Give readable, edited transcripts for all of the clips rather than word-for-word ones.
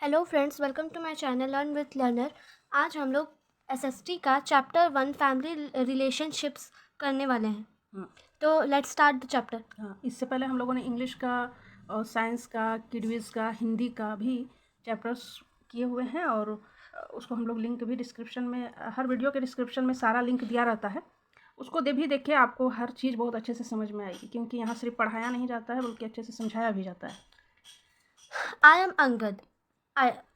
Hello friends, welcome to my channel learn with learner. आज हम लोग एसएसटी का चैप्टर 1 फैमिली रिलेशनशिप्स करने वाले हैं। तो लेट्स स्टार्ट द चैप्टर। हाँ, इससे पहले हम लोगों ने इंग्लिश का और साइंस का, किडविज़ का, हिंदी का भी चैप्टर्स किए हुए हैं और उसको हम लोग लिंक भी डिस्क्रिप्शन में, हर वीडियो के डिस्क्रिप्शन में सारा लिंक दिया रहता है। उसको देखिए, आपको हर चीज़ बहुत अच्छे से समझ में आएगी, क्योंकि यहाँ सिर्फ पढ़ाया नहीं जाता है बल्कि अच्छे से समझाया भी जाता है। I am Angad.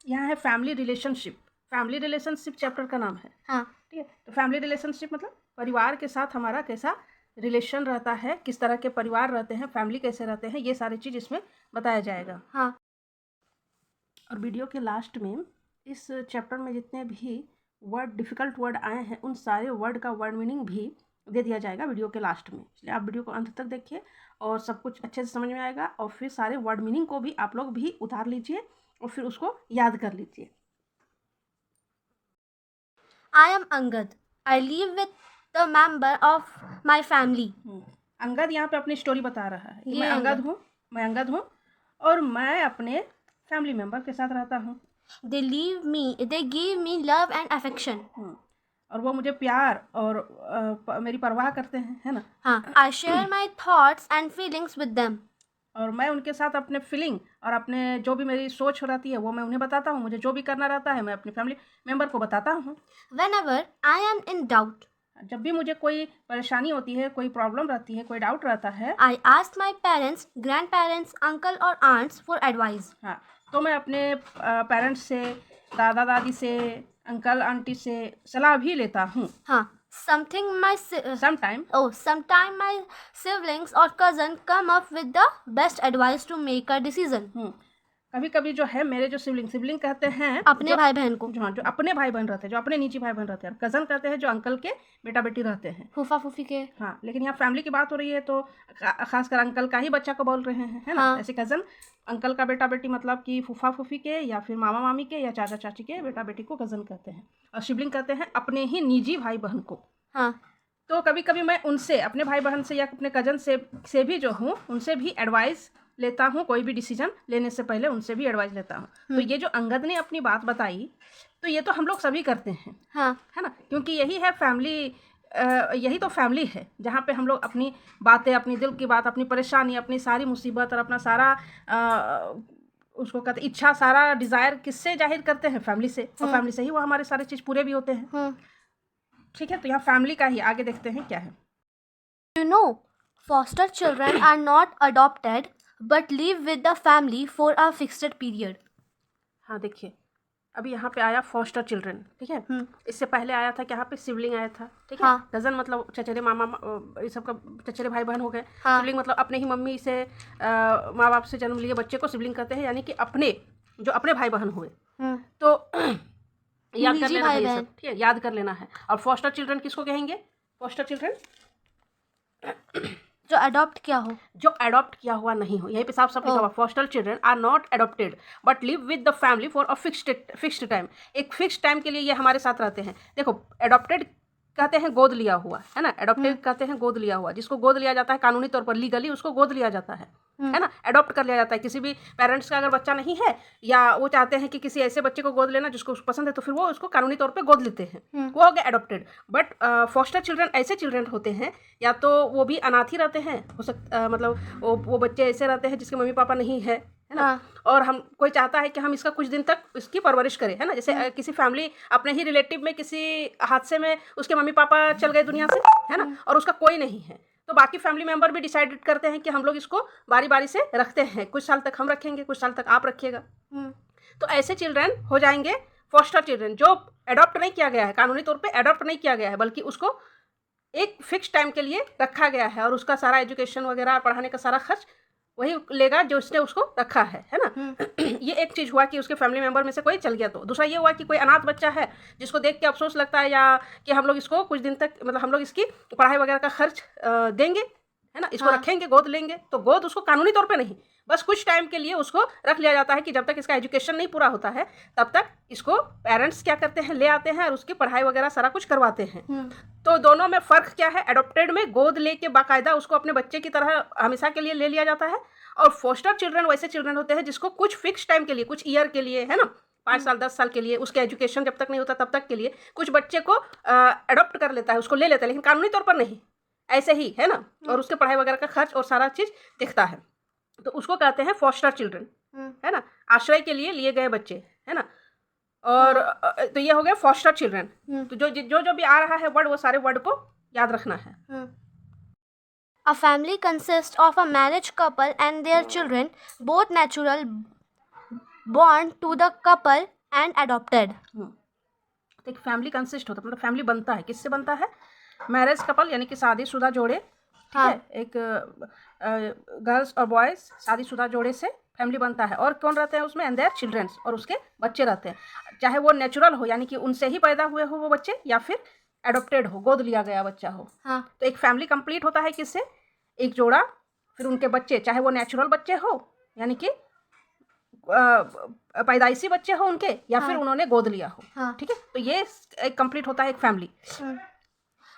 यहाँ है फैमिली रिलेशनशिप चैप्टर का नाम है। हाँ, ठीक है। तो फैमिली रिलेशनशिप मतलब परिवार के साथ हमारा कैसा रिलेशन रहता है, किस तरह के परिवार रहते हैं, फैमिली कैसे रहते हैं, ये सारी चीज़ इसमें बताया जाएगा। हाँ। और वीडियो के लास्ट में इस चैप्टर में जितने भी डिफ़िकल्ट वर्ड आए हैं उन सारे वर्ड का वर्ड मीनिंग भी दे दिया जाएगा वीडियो के लास्ट में। इसलिए आप वीडियो को अंत तक देखिए और सब कुछ अच्छे से समझ में आएगा। और फिर सारे वर्ड मीनिंग को भी आप लोग भी उतार लीजिए और फिर उसको याद कर लीजिए। I am Angad. I live with the member of my family. Angad यहाँ पे अपनी स्टोरी बता रहा है कि ये मैं अंगद हूँ और मैं अपने फैमिली मेम्बर के साथ रहता हूँ। They give me love and affection. और वो मुझे प्यार और मेरी परवाह करते हैं, है ना। हाँ। I share my thoughts and feelings with them. और मैं उनके साथ अपने फीलिंग और अपने जो भी मेरी सोच रहती है वो मैं उन्हें बताता हूँ। मुझे जो भी करना रहता है मैं अपनी फैमिली मेम्बर को बताता हूँ। Whenever I am in doubt, जब भी मुझे कोई परेशानी होती है, कोई प्रॉब्लम रहती है, कोई डाउट रहता है, I ask my parents, grandparents, uncle or aunts for advice. हाँ, तो मैं अपने पेरेंट्स से, दादा दादी से, अंकल आंटी से सलाह भी लेता हूँ। हाँ। Sometime my siblings or cousin come up with the best advice to make a decision. कभी कभी जो है मेरे जो सिबलिंग कहते हैं अपने भाई बहन को, जो अपने भाई बहन रहते हैं, जो अपने नीचे भाई बहन रहते हैं। कज़न कहते हैं जो अंकल के बेटा बेटी रहते हैं, फूफा फूफी के। हाँ, लेकिन यहाँ फैमिली की बात हो रही है तो खासकर अंकल का ही बच्चा को बोल रहे हैं, है ना। हाँ। ऐसे कज़न, अंकल का बेटा बेटी मतलब कि फूफा फूफी के या फिर मामा मामी के या चाचा चाची के बेटा बेटी को कज़न कहते हैं। और सिबलिंग कहते हैं अपने ही निजी भाई बहन को। हाँ। तो कभी कभी मैं उनसे, अपने भाई बहन से या अपने कज़न से भी जो हूँ उनसे भी एडवाइस लेता हूँ। कोई भी डिसीजन लेने से पहले उनसे भी एडवाइस लेता हूँ। तो ये जो अंगद ने अपनी बात बताई तो ये तो हम लोग सभी करते हैं, हाँ, है ना, क्योंकि यही है फैमिली, यही तो फैमिली है जहाँ पे हम लोग अपनी बातें, अपनी दिल की बात, अपनी परेशानी, अपनी सारी मुसीबत और अपना सारा उसको कहते इच्छा, सारा डिज़ायर किससे जाहिर करते हैं? फैमिली से। और फैमिली से ही वो हमारे सारे चीज़ पूरे भी होते हैं। ठीक है, तो यहाँ फैमिली का ही आगे देखते हैं क्या है। You know, foster children are not adopted but live with the family for a fixed period. हाँ, देखिए अभी यहाँ पे आया फॉस्टर चिल्ड्रन, ठीक है। इससे पहले आया था कि यहाँ पे सिबलिंग आया था, ठीक है। हाँ। कज़न मतलब चचेरे मामा, ये सब का चचेरे भाई बहन हो गए। हाँ। सिबलिंग मतलब अपने ही मम्मी से, माँ बाप से जन्म लिए बच्चे को सिबलिंग कहते हैं, यानी कि अपने जो अपने भाई बहन हुए। तो याद कर लेना है ये सब, ठीक है, याद कर लेना है। और फॉस्टर चिल्ड्रन किसको कहेंगे? फॉस्टर चिल्ड्रन जो अडॉप्ट किया हो, जो अडॉप्ट किया हुआ नहीं हो। यहीं पे साफ साफ लिखा हुआ, foster children are not adopted but live with the family for a fixed time. एक फिक्स्ड टाइम के लिए ये हमारे साथ रहते हैं। देखो, अडॉप्टेड कहते हैं गोद लिया हुआ, है ना। अडॉप्टेड कहते हैं गोद लिया हुआ, जिसको गोद लिया जाता है कानूनी तौर पर, लीगली उसको गोद लिया जाता है ना। अडॉप्ट कर लिया जाता है। किसी भी पेरेंट्स का अगर बच्चा नहीं है या वो चाहते हैं कि किसी ऐसे बच्चे को गोद लेना जिसको पसंद है, तो फिर वो उसको कानूनी तौर पे गोद लेते हैं, वो हो गया अडॉप्टेड। बट फॉस्टर चिल्ड्रन ऐसे चिल्ड्रन होते हैं, या तो वो भी अनाथ ही रहते हैं, हो सकता मतलब वो बच्चे ऐसे रहते हैं जिसके मम्मी पापा नहीं है ना। और हम कोई चाहता है कि हम इसका कुछ दिन तक इसकी परवरिश करें, है ना। जैसे किसी फैमिली, अपने ही रिलेटिव में किसी हादसे में उसके मम्मी पापा चल गए दुनिया से, है ना, और उसका कोई नहीं है, तो बाकी फैमिली मेम्बर भी डिसाइड करते हैं कि हम लोग इसको बारी बारी से रखते हैं। कुछ साल तक हम रखेंगे, कुछ साल तक आप रखिएगा। तो ऐसे चिल्ड्रन हो जाएंगे फॉस्टर चिल्ड्रन, जो अडॉप्ट नहीं किया गया है, कानूनी तौर पे अडॉप्ट नहीं किया गया है, बल्कि उसको एक फिक्स टाइम के लिए रखा गया है और उसका सारा एजुकेशन वगैरह पढ़ाने का सारा खर्च वही लेगा जो उसने उसको रखा है ना। ये एक चीज़ हुआ कि उसके फैमिली मेम्बर में से कोई चल गया। तो दूसरा ये हुआ कि कोई अनाथ बच्चा है जिसको देख के अफसोस लगता है, या कि हम लोग इसको कुछ दिन तक, मतलब हम लोग इसकी पढ़ाई वगैरह का खर्च देंगे, है ना, इसको रखेंगे, गोद लेंगे। तो गोद उसको कानूनी तौर पे नहीं, बस कुछ टाइम के लिए उसको रख लिया जाता है कि जब तक इसका एजुकेशन नहीं पूरा होता है तब तक इसको पेरेंट्स क्या करते हैं, ले आते हैं और उसकी पढ़ाई वगैरह सारा कुछ करवाते हैं। तो दोनों में फ़र्क क्या है? अडॉप्टेड में गोद लेके बाकायदा उसको अपने बच्चे की तरह हमेशा के लिए ले लिया जाता है, और फोस्टर चिल्ड्रन वैसे चिल्ड्रन होते हैं जिसको कुछ फिक्स टाइम के लिए, कुछ ईयर के लिए, है ना, 5 साल 10 साल के लिए, उसके एजुकेशन जब तक नहीं होता तब तक के लिए कुछ बच्चे को अडॉप्ट कर लेता है, उसको ले लेता है, लेकिन कानूनी तौर पर नहीं, ऐसे ही, है ना, और उसके पढ़ाई वगैरह का खर्च और सारा चीज़ दिखता है, तो उसको कहते हैं फोस्टर चिल्ड्रन, है ना, आश्रय के लिए लिए गए बच्चे, है ना। और तो ये हो गया फोस्टर चिल्ड्रन। तो जो भी आ रहा है वर्ड, वो सारे वर्ड को याद रखना है। A family consists of a marriage couple and their children, both natural born to the couple and adopted. तो एक फैमिली कंसिस्ट होता है, मतलब फैमिली बनता है, किससे बनता है? मैरिज कपल यानी कि शादीशुदा जोड़े, ठीक है, एक गर्ल्स और बॉयज शादीशुदा जोड़े से फैमिली बनता है। और कौन रहते हैं उसमें? एंड देयर चिल्ड्रंस, और उसके बच्चे रहते हैं, चाहे वो नेचुरल हो यानी कि उनसे ही पैदा हुए हो वो बच्चे, या फिर एडॉप्टेड हो, गोद लिया गया बच्चा हो। तो एक फैमिली कंप्लीट होता है किससे? एक जोड़ा, फिर उनके बच्चे, चाहे वो नेचुरल बच्चे हो यानी कि पैदाइशी बच्चे हो उनके, या फिर उन्होंने गोद लिया हो, ठीक है। तो ये एक कंप्लीट होता है एक family.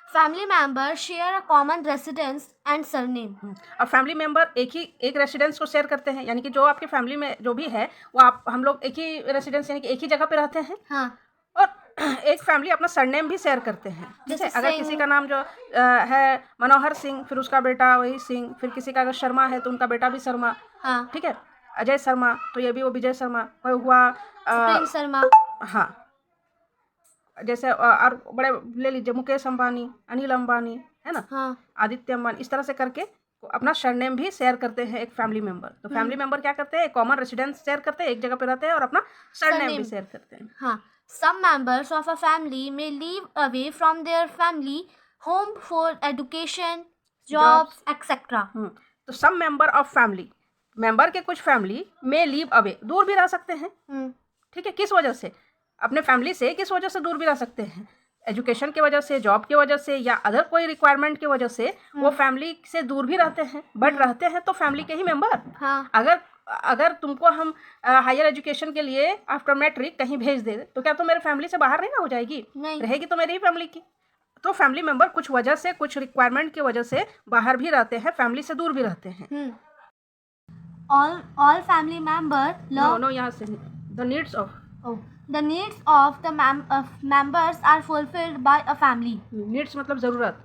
Family member share a common residence and surname. और फैमिली मेंबर एक रेसिडेंस को शेयर करते हैं, यानी कि जो आपकी फैमिली में जो भी है वो हम लोग एक ही रेसिडेंस यानी कि एक ही जगह पे रहते हैं। और एक फैमिली अपना सरनेम भी शेयर करते हैं। जैसे अगर किसी का नाम जो है मनोहर सिंह, फिर उसका बेटा वही सिंह, फिर किसी का अगर शर्मा है तो उनका बेटा भी शर्मा, ठीक है, अजय शर्मा तो ये भी वो विजय शर्मा, कोई हुआ शर्मा, हाँ, जैसे और बड़े ले लीजिए मुकेश अंबानी, अनिल अंबानी, है ना, आदित्य अंबानी, इस तरह से करके अपना सरनेम भी शेयर करते हैं एक फैमिली मेंबर। तो फैमिली मेंबर क्या करते हैं? एक कॉमन रेसिडेंस शेयर करते हैं, एक जगह पे रहते हैं और अपना सरनेम भी शेयर करते हैं। Some members of a family may live away from their family home for education, jobs, etc. तो some member of family, member के कुछ फैमिली में लीव अवे, दूर भी रह सकते हैं, ठीक है। किस वजह से? अपने फैमिली से किस वजह से दूर भी रह सकते हैं? एजुकेशन की वजह से, जॉब की वजह से, या अदर कोई रिक्वायरमेंट की वजह से वो फैमिली से दूर भी रहते हैं, बट रहते हैं तो फैमिली के ही मेंबर। अगर तुमको हम हायर एजुकेशन के लिए आफ्टर मैट्रिक कहीं भेज दे तो क्या तुम मेरे फैमिली से बाहर नहीं ना हो जाएगी? नहीं, रहेगी तो मेरी ही फैमिली की। तो फैमिली मेंबर कुछ वजह से, कुछ रिक्वायरमेंट की वजह से बाहर भी रहते हैं, फैमिली से दूर भी रहते हैं। All family member no यहाँ से the needs of the members are fulfilled by a family. Needs मतलब ज़रूरत।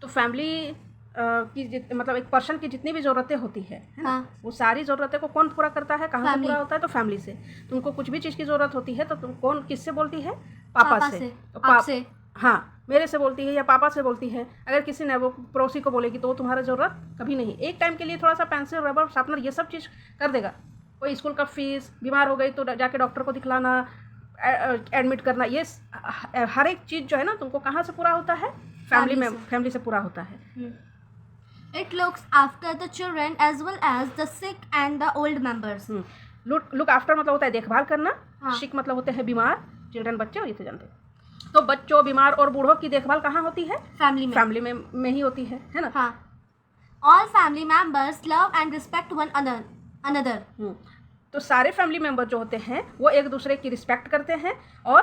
तो फैमिली की मतलब एक पर्सन की जितनी भी ज़रूरतें होती है ना, वो सारी ज़रूरतें को कौन पूरा करता है? कहाँ से पूरा होता है? तो फैमिली से। तुमको कुछ भी चीज़ की ज़रूरत होती है तो तुम कौन किससे बोलती है? पापा से। तो आपसे, हाँ, मेरे से बोलती है या पापा से बोलती है। अगर किसी ने वो पड़ोसी को बोलेगी तो वो तुम्हारा ज़रूरत कभी नहीं। एक टाइम के लिए थोड़ा सा पेंसिल, रबर, शार्पनर ये सब चीज़ कर देगा। कोई स्कूल का फीस, बीमार हो गई तो जाके डॉक्टर को दिखलाना, एडमिट करना, ये हर एक चीज़ जो है ना तुमको कहाँ से पूरा होता है? फैमिली से पूरा होता है। It looks after the children as well as the sick and the old members. Look after मतलब होता है देखभाल करना, sick मतलब होते हैं बीमार, चिल्ड्रन बच्चे, ये तो जानते हैं। तो बच्चों, बीमार और बूढ़ों की देखभाल कहाँ होती है? फैमिली में ही होती है ना। All family members love and respect one another. तो सारे फैमिली मेंबर जो होते हैं वो एक दूसरे की रिस्पेक्ट करते हैं और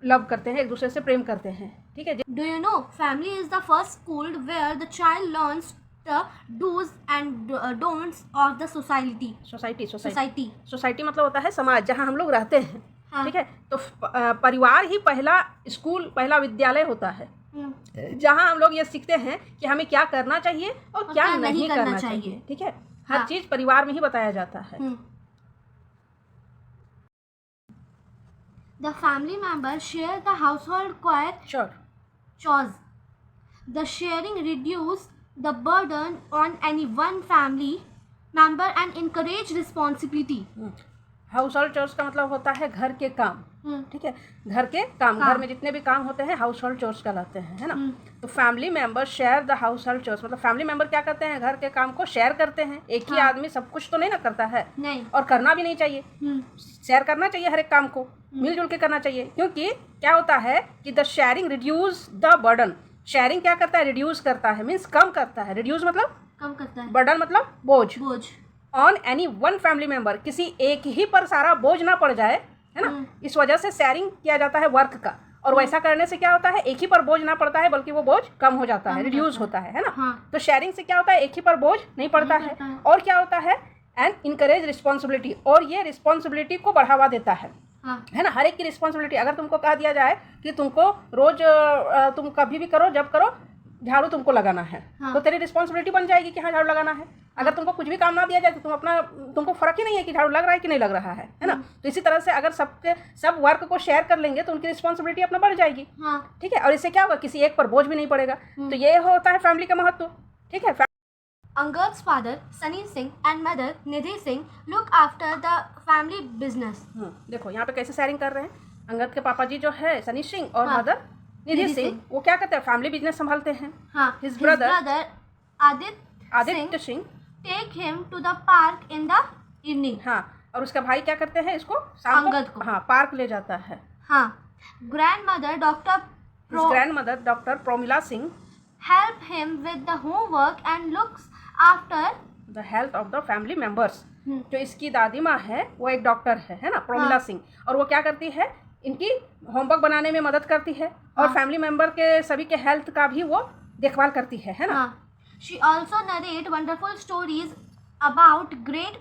लव करते हैं, एक दूसरे से प्रेम करते हैं, ठीक है। Do you know family is the first school where the child learns the do's and don'ts of the society. Society मतलब होता है समाज, जहाँ हम लोग रहते हैं, ठीक है। तो परिवार ही पहला स्कूल, पहला विद्यालय होता है, जहाँ हम लोग ये सीखते हैं कि हमें क्या करना चाहिए और क्या नहीं करना चाहिए, ठीक है। हर चीज परिवार में ही बताया जाता है। The family members share the household chores. The sharing reduce the burden on any one family member and encourage responsibility. House hold chores का मतलब होता है घर के काम, ठीक है। घर के काम, घर में जितने भी काम होते हैं हाउस होल्ड चोर्स कहलाते हैं, है ना। तो family member share the house hold chores, मतलब फैमिली मेंबर क्या करते हैं? घर के काम को शेयर करते हैं। एक ही आदमी सब कुछ तो नहीं ना करता है, नहीं, और करना भी नहीं चाहिए। शेयर करना चाहिए, हर एक काम को मिलजुल के करना चाहिए, क्योंकि क्या होता है कि the sharing reduce the burden. Sharing क्या करता है? रिड्यूस करता है, मीन्स कम करता है। रिड्यूस मतलब कम करता है, बर्डन मतलब बोझ। On any one family member, किसी एक ही पर सारा बोझ ना पड़ जाए, है ना। इस वजह से शेयरिंग किया जाता है वर्क का। और वैसा करने से क्या होता है, एक ही पर बोझ ना पड़ता है बल्कि वो बोझ कम हो जाता है, रिड्यूस होता है ना। हाँ। तो शेयरिंग से क्या होता है, एक ही पर बोझ नहीं पड़ता है। और क्या होता है, एंड इनकरेज रिस्पॉन्सिबिलिटी, और ये रिस्पॉन्सिबिलिटी को बढ़ावा देता है। हाँ। है ना, हर एक की रिस्पॉन्सिबिलिटी। अगर तुमको कह दिया जाए कि तुमको रोज तुम कभी भी करो, जब करो झाड़ू तुमको लगाना है, हाँ। तो तेरी रिस्पॉन्सिबिलिटी बन जाएगी कि हाँ झाड़ू लगाना है। अगर तुमको कुछ भी काम ना दिया जाए तो तुमको फर्क ही नहीं है कि झाड़ू लग रहा है कि नहीं लग रहा है ना। तो इसी तरह से अगर सब वर्क को शेयर कर लेंगे तो उनकी रिस्पॉन्सिबिलिटी अपना बढ़ जाएगी। हाँ। ठीक है, और इससे क्या होगा, किसी एक पर बोझ भी नहीं पड़ेगा। तो ये होता है फैमिली का महत्व। ठीक है। Angad's father, Sunny Singh, and mother, Nidhi Singh, look after the family business. देखो यहाँ पे कैसे शेयरिंग कर रहे हैं। अंगद के पापा जी जो है सनी सिंह और हाँ। मदर निधि सिंह, वो क्या करते हैं, फैमिली बिजनेस संभालते हैं। हाँ। His brother Aditya Singh take him to the park in the evening. हाँ, और उसका भाई क्या करते हैं, इसको शाम अंगद को हाँ पार्क ले जाता है। हाँ। Grandmother grandmother doctor Promila Singh help him with the homework and looks after the health of the family members. जो इसकी दादी माँ है वो एक डॉक्टर है ना, प्रोमिला सिंह, और वो क्या करती है, इनकी होमवर्क बनाने में मदद करती है और फैमिली मेंबर के सभी के हेल्थ का भी वो देखभाल करती है ना। She also narrate wonderful stories about great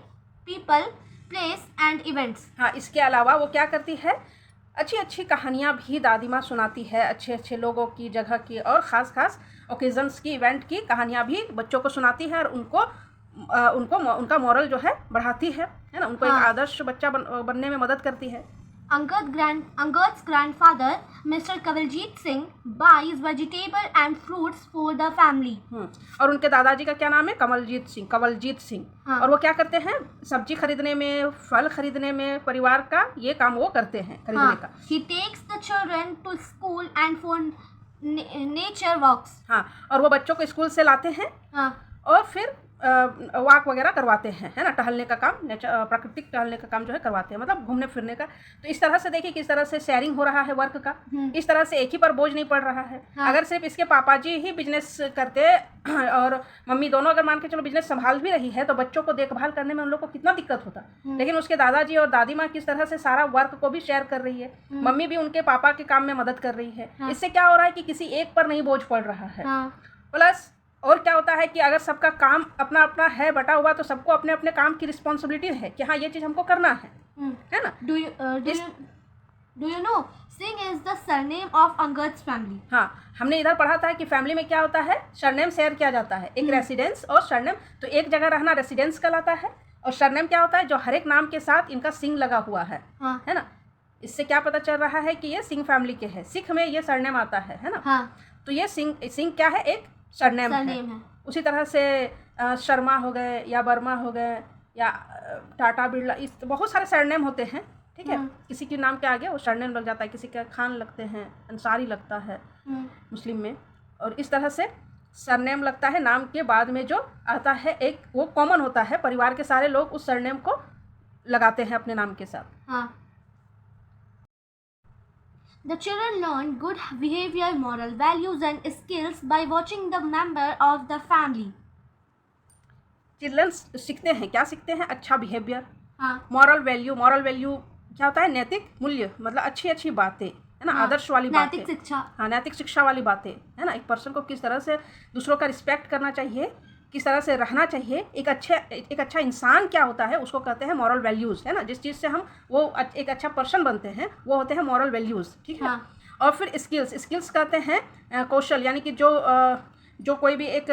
people, place and events. हाँ, इसके अलावा वो क्या करती है, अच्छी अच्छी कहानियाँ भी दादी माँ सुनाती है, अच्छे अच्छे लोगों की, जगह की और ख़ास ख़ास ओकेजन्स की, इवेंट की कहानियाँ भी बच्चों को सुनाती है और उनका मॉरल जो है बढ़ाती है ना, उनको एक आदर्श बच्चा बनने में मदद करती है। Angad's grandfather, Mr. Kavaljit Singh, buys vegetable and fruits for the family. और उनके दादाजी का क्या नाम है, कवलजीत सिंह। और वो क्या करते हैं, सब्जी खरीदने में, फल खरीदने में, परिवार का ये काम वो करते हैं, खरीदने का। He takes the children to school and for nature walks. हाँ, और वो बच्चों को स्कूल से लाते हैं और फिर वॉक वगैरह करवाते हैं, है ना, टहलने का काम, प्राकृतिक टहलने का काम जो है करवाते हैं, मतलब घूमने फिरने का। तो इस तरह से देखिए किस तरह से शेयरिंग हो रहा है वर्क का, इस तरह से एक ही पर बोझ नहीं पड़ रहा है। अगर सिर्फ इसके पापा जी ही बिजनेस करते और मम्मी दोनों अगर मान के चलो बिजनेस संभाल भी रही है तो बच्चों को देखभाल करने में उन लोग को कितना दिक्कत होता। लेकिन उसके दादाजी और दादी माँ किस तरह से सारा वर्क को भी शेयर कर रही है, मम्मी भी उनके पापा के काम में मदद कर रही है। इससे क्या हो रहा है कि किसी एक पर नहीं बोझ पड़ रहा है। प्लस और क्या होता है कि अगर सबका काम अपना अपना है बटा हुआ तो सबको अपने अपने काम की रिस्पॉन्सिबिलिटी है कि हाँ ये चीज़ हमको करना है ना। Do you know Singh is the surname of Angad's family? हाँ, हमने इधर पढ़ा था कि फैमिली में क्या होता है, सरनेम शेयर किया जाता है, एक रेसिडेंस और सरनेम। तो एक जगह रहना रेसिडेंस कहलाता है और सरनेम क्या होता है, जो हर एक नाम के साथ इनका सिंह लगा हुआ है ना। इससे क्या पता चल रहा है कि ये सिंह फैमिली के है, सिख में ये सरनेम आता है ना। तो ये सिंह क्या है, एक सरनेम है। उसी तरह से शर्मा हो गए या वर्मा हो गए या टाटा बिरला, इस बहुत सारे सरनेम होते हैं। ठीक है, किसी के नाम के आगे वो सरनेम लग जाता है, किसी का खान लगते हैं, अंसारी लगता है मुस्लिम में, और इस तरह से सरनेम लगता है नाम के बाद में जो आता है, एक वो कॉमन होता है, परिवार के सारे लोग उस सरनेम को लगाते हैं अपने नाम के साथ। The children learn good behavior, moral values and skills by watching the member of the family. Children सीखते हैं, क्या सीखते हैं, अच्छा बिहेवियर, मॉरल वैल्यू क्या होता है, नैतिक मूल्य, मतलब अच्छी अच्छी बातें, है ना, आदर्श वाली बातें, नैतिक शिक्षा। हाँ, नैतिक शिक्षा वाली बातें, है ना। एक पर्सन को किस तरह से दूसरों का रिस्पेक्ट करना चाहिए, किस तरह से रहना चाहिए, एक अच्छा इंसान क्या होता है उसको कहते हैं मॉरल वैल्यूज़, है ना। जिस चीज़ से हम वो एक अच्छा पर्सन बनते हैं वो होते हैं मॉरल वैल्यूज़। ठीक है। और फिर स्किल्स कहते हैं कौशल, यानी कि जो कोई भी एक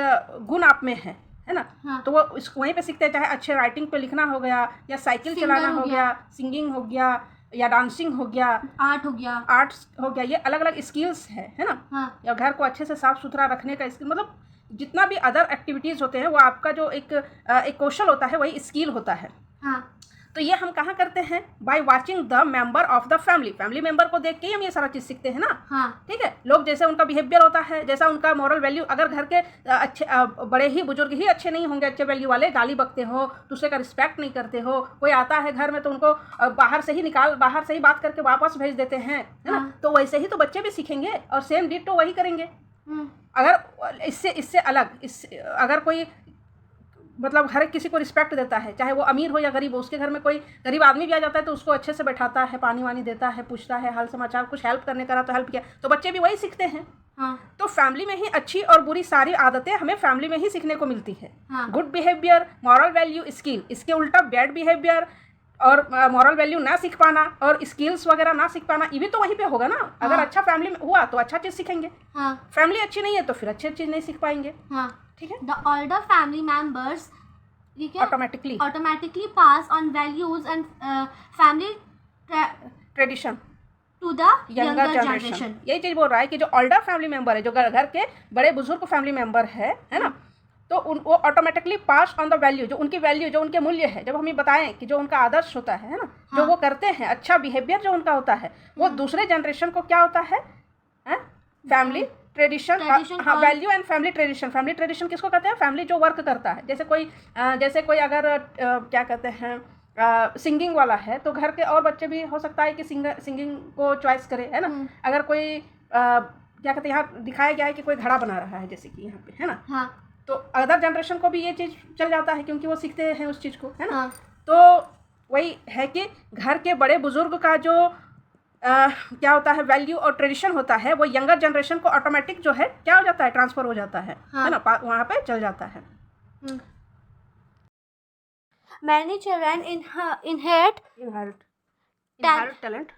गुण आप में है ना, तो वो वहीं पे सीखते हैं, चाहे अच्छे राइटिंग पे लिखना हो गया या साइकिल चलाना हो गया, सिंगिंग हो गया या डांसिंग हो गया, आर्ट्स हो गया, ये अलग अलग स्किल्स है ना। या घर को अच्छे से साफ सुथरा रखने का स्किल, मतलब जितना भी अदर एक्टिविटीज़ होते हैं वो आपका जो एक कौशल होता है वही स्किल होता है। तो ये हम कहाँ करते हैं, by watching the member of the family member को देख के ही हम ये सारा चीज़ सीखते हैं ना। ठीक है, लोग जैसे उनका बिहेवियर होता है, जैसा उनका मॉरल वैल्यू, अगर घर के अच्छे बड़े ही बुजुर्ग ही अच्छे नहीं होंगे, अच्छे वैल्यू वाले, गाली बकते हो, दूसरे का रिस्पेक्ट नहीं करते हो, कोई आता है घर में तो उनको बाहर से ही बात करके वापस भेज देते हैं, है ना। तो वैसे ही तो बच्चे भी सीखेंगे और सेम डिटो वही करेंगे। अगर इससे अलग अगर कोई मतलब हर एक किसी को रिस्पेक्ट देता है, चाहे वो अमीर हो या गरीब हो। उसके घर में कोई गरीब आदमी भी आ जाता है तो उसको अच्छे से बैठाता है, पानी वानी देता है, पूछता है हाल समाचार, कुछ हेल्प करने का रहा तो हेल्प किया, तो बच्चे भी वही सीखते हैं। हाँ। तो फैमिली में ही अच्छी और बुरी सारी आदतें हमें फैमिली में ही सीखने को मिलती है। हाँ। Good behaviour, moral value, skill, इसके उल्टा बैड बिहेवियर और मॉरल वैल्यू ना सीख पाना और स्किल्स वगैरह ना सीख पाना, ये भी तो वहीं पे होगा ना। अगर अच्छा फैमिली में हुआ तो अच्छा चीज़ सीखेंगे, फैमिली अच्छी नहीं है तो फिर अच्छी चीज़ नहीं सीख पाएंगे। ठीक है। The older family members automatically pass on values and family tradition to the younger generation। यही चीज़ बोल रहा है कि जो ओल्डर फैमिली मेंबर है, जो घर के बड़े बुजुर्ग फैमिली मेंबर है ना, तो वो automatically pass on the value, जो उनकी वैल्यू, जो उनके मूल्य है, जब हमें बताएं कि जो उनका आदर्श होता है ना, जो वो करते हैं, अच्छा बिहेवियर जो उनका होता है, वो दूसरे जनरेशन को क्या होता है, फैमिली ट्रेडिशन, हाँ, value and family tradition. Family tradition किसको कहते हैं? फैमिली जो वर्क करता है। जैसे कोई अगर क्या कहते हैं सिंगिंग वाला है तो घर के और बच्चे भी हो सकता है कि सिंगिंग को चॉइस करे, है ना। अगर कोई क्या कहते हैं, यहाँ दिखाया गया है कि कोई घड़ा बना रहा है जैसे कि यहाँ पे, है ना, तो अदर जनरेशन को भी ये चीज़ चल जाता है क्योंकि वो सीखते हैं उस चीज़ को, है ना। तो वही है कि घर के बड़े बुजुर्ग का जो क्या होता है, वैल्यू और ट्रेडिशन होता है, वो यंगर जनरेशन को ऑटोमेटिक जो है क्या हो जाता है, ट्रांसफर हो जाता है ना, वहाँ पे चल जाता है। Many children inherit talent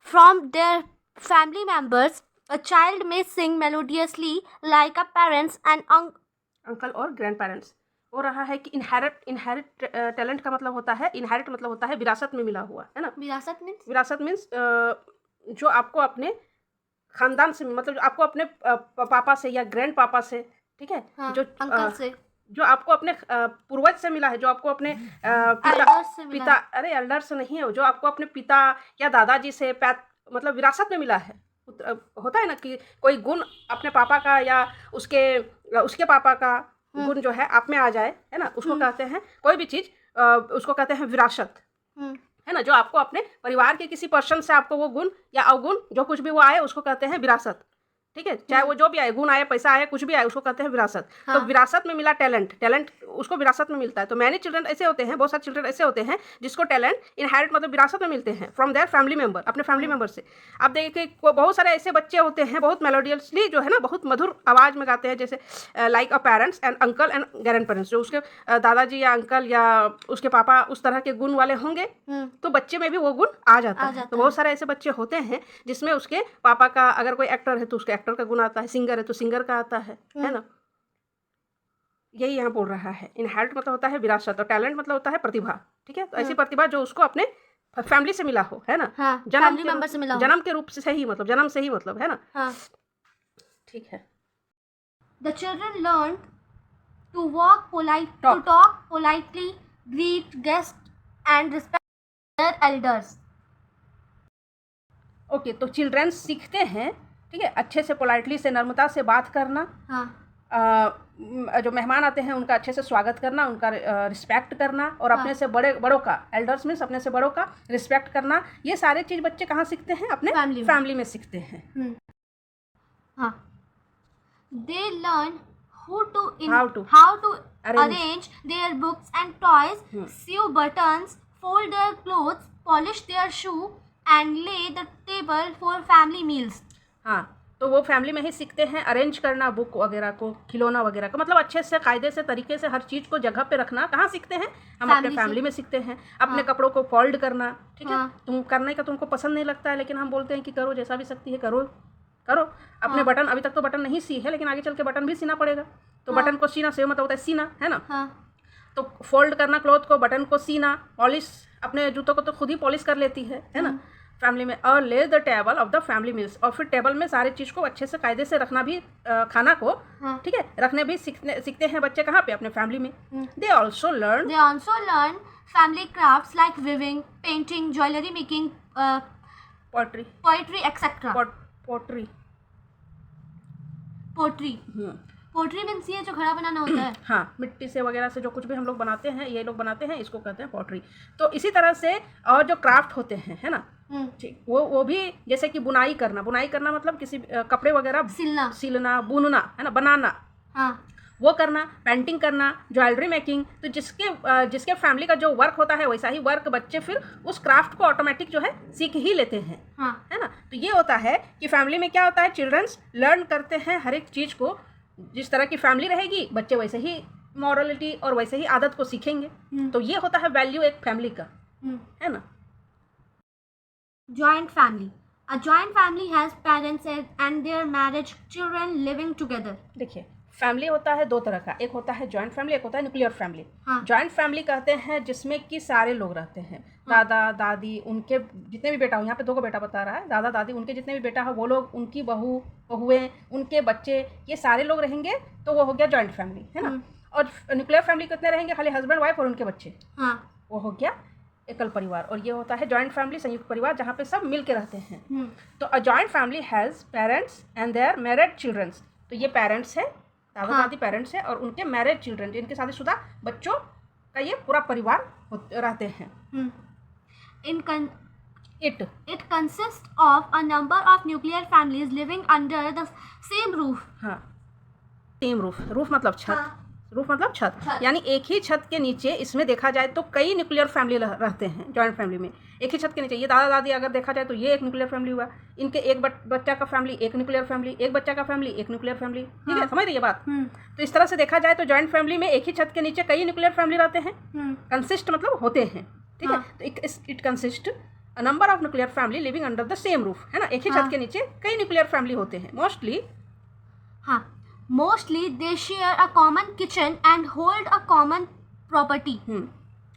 from their family members. A child may sing melodiously like a parents and uncle और grandparents। हो रहा है कि इनहेरिट टैलेंट का मतलब होता है, इनहेरिट मतलब होता है विरासत में मिला हुआ, है ना। विरासत मीन्स जो आपको अपने खानदान से, मतलब आपको अपने पापा से या ग्रैंड पापा से, ठीक है, जो अंकल से, जो आपको अपने पूर्वज से मिला है, जो आपको अपने पिता अरे एल्डर से नहीं है, जो आपको अपने पिता या दादाजी से मतलब विरासत में मिला है। होता है ना कि कोई गुण अपने पापा का या उसके पापा का गुण जो है आप में आ जाए, है ना, उसको कहते हैं, कोई भी चीज़ उसको कहते हैं विरासत, है ना। जो आपको अपने परिवार के किसी पर्सन से आपको वो गुण या अवगुण जो कुछ भी वो आए उसको कहते हैं विरासत, ठीक है। चाहे वो जो भी आए, गुण आए, पैसा आए, कुछ भी आए, उसको कहते हैं विरासत। तो विरासत में मिला टैलेंट उसको विरासत में मिलता है। तो मैनी चिल्ड्रन ऐसे होते हैं, बहुत सारे चिल्ड्रन ऐसे होते हैं जिसको टैलेंट इनहेरिट मतलब विरासत में मिलते हैं फ्रॉम देयर फैमिली मेंबर, अपने फैमिली मेंबर से। आप देखिए बहुत सारे ऐसे बच्चे होते हैं बहुत मेलोडियसली जो है ना, बहुत मधुर आवाज़ में गाते हैं, जैसे like a parents and uncle and grand parents. जो उसके दादाजी या अंकल या उसके पापा उस तरह के गुण वाले होंगे तो बच्चे में भी वो गुण आ जाता है। तो बहुत सारे ऐसे बच्चे होते हैं जिसमें उसके पापा का, अगर कोई एक्टर है तो उसके एक्टर का गुण आता है, सिंगर है तो सिंगर का आता है ना। यही यहाँ बोल रहा है। इनहेरिट मतलब होता है विरासत और टैलेंट मतलब होता है प्रतिभा, ठीक है। तो ऐसी प्रतिभा जो उसको अपने फैमिली से मिला हो, है ना, जन्म के रूप से ही, मतलब जन्म से ही, मतलब, है ना। ठीक है। The children learn to talk politely, greet guests and respect their elders। Okay, तो चिल्ड्रन सीखते हैं, ठीक है, अच्छे से पोलाइटली से, नम्रता से बात करना, जो मेहमान आते हैं उनका अच्छे से स्वागत करना, उनका रिस्पेक्ट करना, और अपने से बड़ों का, एल्डर्स मीन्स अपने से बड़ों का रिस्पेक्ट करना। ये सारे चीज़ बच्चे कहाँ सीखते हैं? अपने फैमिली में सीखते हैं। They learn how to arrange their books and toys, sew buttons, fold their clothes, polish their shoe and lay the table for family meals। हाँ, तो वो फैमिली में ही सीखते हैं अरेंज करना बुक वगैरह को, खिलौना वगैरह को, मतलब अच्छे से कायदे से तरीके से हर चीज़ को जगह पे रखना। कहाँ सीखते हैं? हम अपने फैमिली में सीखते हैं। अपने कपड़ों को फोल्ड करना, ठीक है, तुम करने का तुमको पसंद नहीं लगता है लेकिन हम बोलते हैं कि करो, जैसा भी सकती है करो। अपने बटन, अभी तक तो बटन नहीं सी है लेकिन आगे चल के बटन भी सीना पड़ेगा। तो बटन को सीना से मतलब होता है सीना, है ना। तो फोल्ड करना क्लॉथ को, बटन को सीना, पॉलिश, अपने जूतों को तो खुद ही पॉलिश कर लेती है ना फैमिली में। और ले the table of the family meals, और फिर टेबल में सारी चीज़ को अच्छे से कायदे से रखना भी, खाना को, ठीक है, रखने भी सीखते हैं बच्चे। कहाँ पे? अपने फैमिली में। They also learn family crafts like weaving, painting, jewellery making, poetry etcetera. Poetry means ये जो घड़ा बनाना होता है। हाँ, मिट्टी से वगैरह से जो कुछ भी हम लोग बनाते हैं, ये लोग बनाते हैं, इसको कहते हैं पोट्री। तो इसी तरह से और जो क्राफ्ट होते हैं, है ना, ठीक, वो भी जैसे कि बुनाई करना मतलब किसी कपड़े वगैरह सिलना, बुनना, है ना, बनाना। वो करना, पेंटिंग करना, ज्वेलरी मेकिंग। तो जिसके फैमिली का जो वर्क होता है वैसा ही वर्क बच्चे फिर उस क्राफ्ट को ऑटोमेटिक जो है सीख ही लेते हैं। हाँ है ना। तो ये होता है कि फैमिली में क्या होता है, चिल्ड्रंस लर्न करते हैं हर एक चीज़ को। जिस तरह की फैमिली रहेगी बच्चे वैसे ही मॉरलिटी और वैसे ही आदत को सीखेंगे। तो ये होता है वैल्यू एक फैमिली का, है ना। Joint family, a joint family has parents and their marriage children living together। देखिए फैमिली होता है दो तरह का, एक होता है जॉइंट फैमिली, एक होता है न्यूक्लियर फैमिली। हाँ। जॉइंट फैमिली कहते हैं जिसमें कि सारे लोग रहते हैं। हाँ। दादा दादी, उनके जितने भी बेटा हो, यहाँ पे 2 को बेटा बता रहा है, दादा दादी उनके जितने भी बेटा हो वो लोग, उनकी बहुएं, उनके बच्चे, ये सारे लोग रहेंगे, तो वो हो गया जॉइंट फैमिली, है ना। और न्यूक्लियर फैमिली कितने रहेंगे, खाली हस्बैंड वाइफ और उनके बच्चे, हाँ वो हो गया एकल परिवार। और ये होता है जॉइंट फैमिली, संयुक्त परिवार, जहाँ पे सब मिल के रहते हैं। तो a joint family has parents and their married childrens. तो ये पेरेंट्स है, दादा दादी पेरेंट्स है, और उनके मैरिड चिल्ड्रन, जिनके शादीशुदा बच्चों का ये पूरा परिवार रहते हैं। It consists of a number of nuclear families living under the same roof। हाँ, सेम रूफ, रूफ मतलब छत। हाँ। रूफ मतलब छत, यानी एक ही छत के नीचे इसमें देखा जाए तो कई न्यूक्लियर फैमिली रहते हैं जॉइंट फैमिली में। एक ही छत के नीचे ये दादा दादी अगर देखा जाए तो ये एक न्यूक्लियर फैमिली हुआ, इनके एक बच्चा का फैमिली एक न्यूक्लियर फैमिली, एक बच्चा का फैमिली एक न्यूक्लियर फैमिली। ठीक है, समझ रही है बात। तो इस तरह से देखा जाए तो जॉइंट फैमिली में एक ही छत के नीचे कई न्यूक्लियर फैमिली रहते हैं। कंसिस्ट मतलब होते हैं, ठीक है। तो it consist a number of nuclear family living under the same roof, है ना। एक ही छत के नीचे कई न्यूक्लियर फैमिली होते हैं। Mostly they share a common kitchen and hold a common property।